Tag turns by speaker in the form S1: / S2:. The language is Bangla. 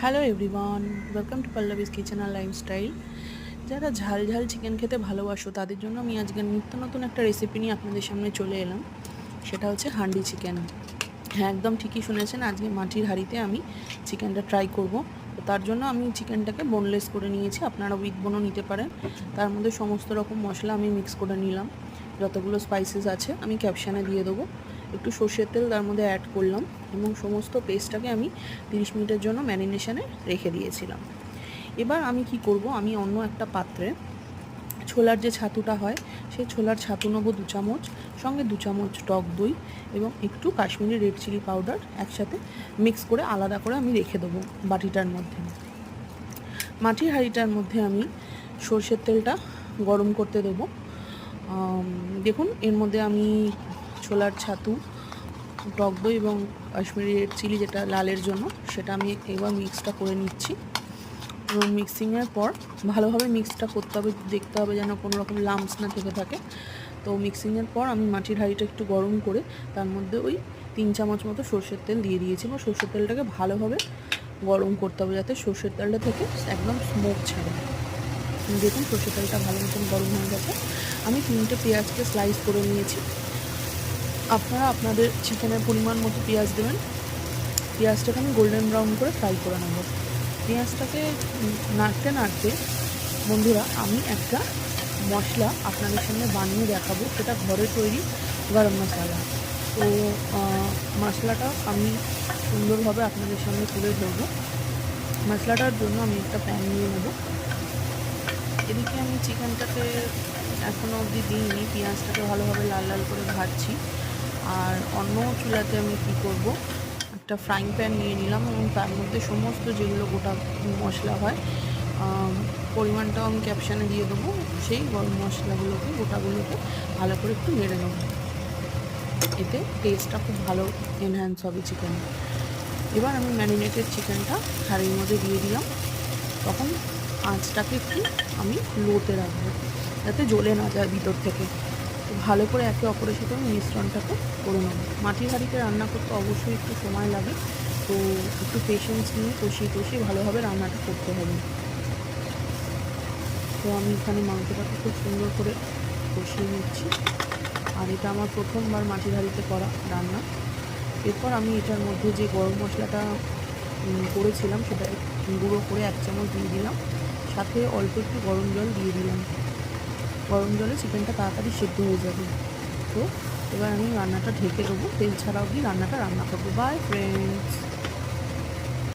S1: Hello everyone, welcome to Pallavi's kitchen আর লাইফস্টাইল। যারা ঝাল ঝাল চিকেন খেতে ভালোবাসো তাদের জন্য আমি আজকে নিত্য নতুন একটা রেসিপি নিয়ে আপনাদের সামনে চলে এলাম। সেটা হচ্ছে হান্ডি চিকেন। হ্যাঁ, একদম ঠিকই শুনেছেন, আজকে মাটির হাঁড়িতে আমি চিকেনটা ট্রাই করব। তো তার জন্য আমি চিকেনটাকে বোনলেস করে নিয়েছি, আপনারা উইথ বোনও নিতে পারেন। তার মধ্যে সমস্ত রকম মশলা আমি মিক্স করে নিলাম। যতগুলো স্পাইসেস আছে আমি ক্যাপশানে দিয়ে দেবো। একটু সর্ষের তেল তার মধ্যে অ্যাড করলাম এবং সমস্ত পেস্টটাকে আমি 30 মিনিটের জন্য ম্যারিনেশনে রেখে দিয়েছিলাম। এবার আমি কি করব, আমি অন্য একটা পাত্রে ছোলার যে ছাতুটা হয় সেই ছোলার ছাতু নেবো 2 চামচ, সঙ্গে 2 চামচ টক দই এবং একটু কাশ্মীরি রেড চিলি পাউডার একসাথে মিক্স করে আলাদা করে আমি রেখে দেবো বাটিটার মধ্যে। মাটির হাঁড়িটার মধ্যে আমি সর্ষের তেলটা গরম করতে দেবো। দেখুন, এর মধ্যে আমি ছোলার ছাতু, টক দই এবং কাশ্মীরি রেড চিলি যেটা লালের জন্য সেটা আমি এবার মিক্সটা করে নিচ্ছি। এবং মিক্সিংয়ের পর ভালোভাবে মিক্সটা করতে হবে, দেখতে হবে যেন কোনো রকম লাম্পস না থেকে থাকে। তো মিক্সিংয়ের পর আমি মাটির হাঁড়িটা একটু গরম করে তার মধ্যে ওই 3 চামচ মতো সর্ষের তেল দিয়ে দিয়েছি এবং সর্ষের তেলটাকে ভালোভাবে গরম করতে হবে যাতে সর্ষের তেলটা থেকে একদম স্মোক ছাড়ে। দেখুন, সর্ষের তেলটা ভালো মতন গরম হয়ে গেছে। আমি 3টে পেঁয়াজকে স্লাইস করে নিয়েছি। আপনারা আপনাদের চিকেনের পরিমাণ মতো পেঁয়াজ দেবেন। পেঁয়াজটাকে আমি গোল্ডেন ব্রাউন করে ফ্রাই করে নেব। পেঁয়াজটাকে নাড়তে নাড়তে বন্ধুরা আমি একটা মশলা আপনাদের সামনে বানিয়ে দেখাবো, সেটা ঘরে তৈরি গরম মশলা। তো মশলাটা আমি সুন্দরভাবে আপনাদের সামনে তুলে ধরবো। মশলাটার জন্য আমি একটা প্যান নিয়ে নেব। এদিকে আমি চিকেনটাকে এখনও অবধি দিইনি, পেঁয়াজটাকে ভালোভাবে লাল লাল করে ভাজছি। আর অন্য চুলাতে আমি কী করব, একটা ফ্রাইং প্যান নিয়ে নিলাম এবং তার মধ্যে সমস্ত যেগুলো গোটা মশলা হয় পরিমাণটাও আমি ক্যাপশানে দিয়ে দেবো। সেই গরম মশলাগুলোকে গোটাগুলোকে ভালো করে একটু নেড়ে নেব, এতে টেস্টটা খুব ভালো এনহ্যান্স হবে চিকেনে। এবার আমি ম্যারিনেটেড চিকেনটা হাঁড়ির মধ্যে দিয়ে দিলাম। তখন আঁচটাকে একটু আমি লোতে রাখবো যাতে জ্বলে না যায় ভিতর থেকে। তো ভালো করে একে অপরের সাথে আমি মিশ্রণটাকে করে নেবো। মাটির হাঁড়িতে রান্না করতে অবশ্যই একটু সময় লাগে, তো একটু পেশেন্স নিয়ে কষিয়ে ভালোভাবে রান্নাটা করতে হবে। তো আমি এখানে মাংসটাকে খুব সুন্দর করে কষিয়ে নিচ্ছি। আর এটা আমার প্রথমবার মাটির হাঁড়িতে করা রান্না। এরপর আমি এটার মধ্যে যে গরম মশলাটা করেছিলাম সেটা গুঁড়ো করে 1 চামচ দিয়ে দিলাম, সাথে অল্প একটু গরম জল দিয়ে দিলাম। গরম জলে চিকেনটা তাড়াতাড়ি সেদ্ধ হয়ে যাবে। তো এবার আমি রান্নাটা ঢেকে দেবো, তেল ছাড়া অবধি রান্নাটা রান্না করবো। By friends.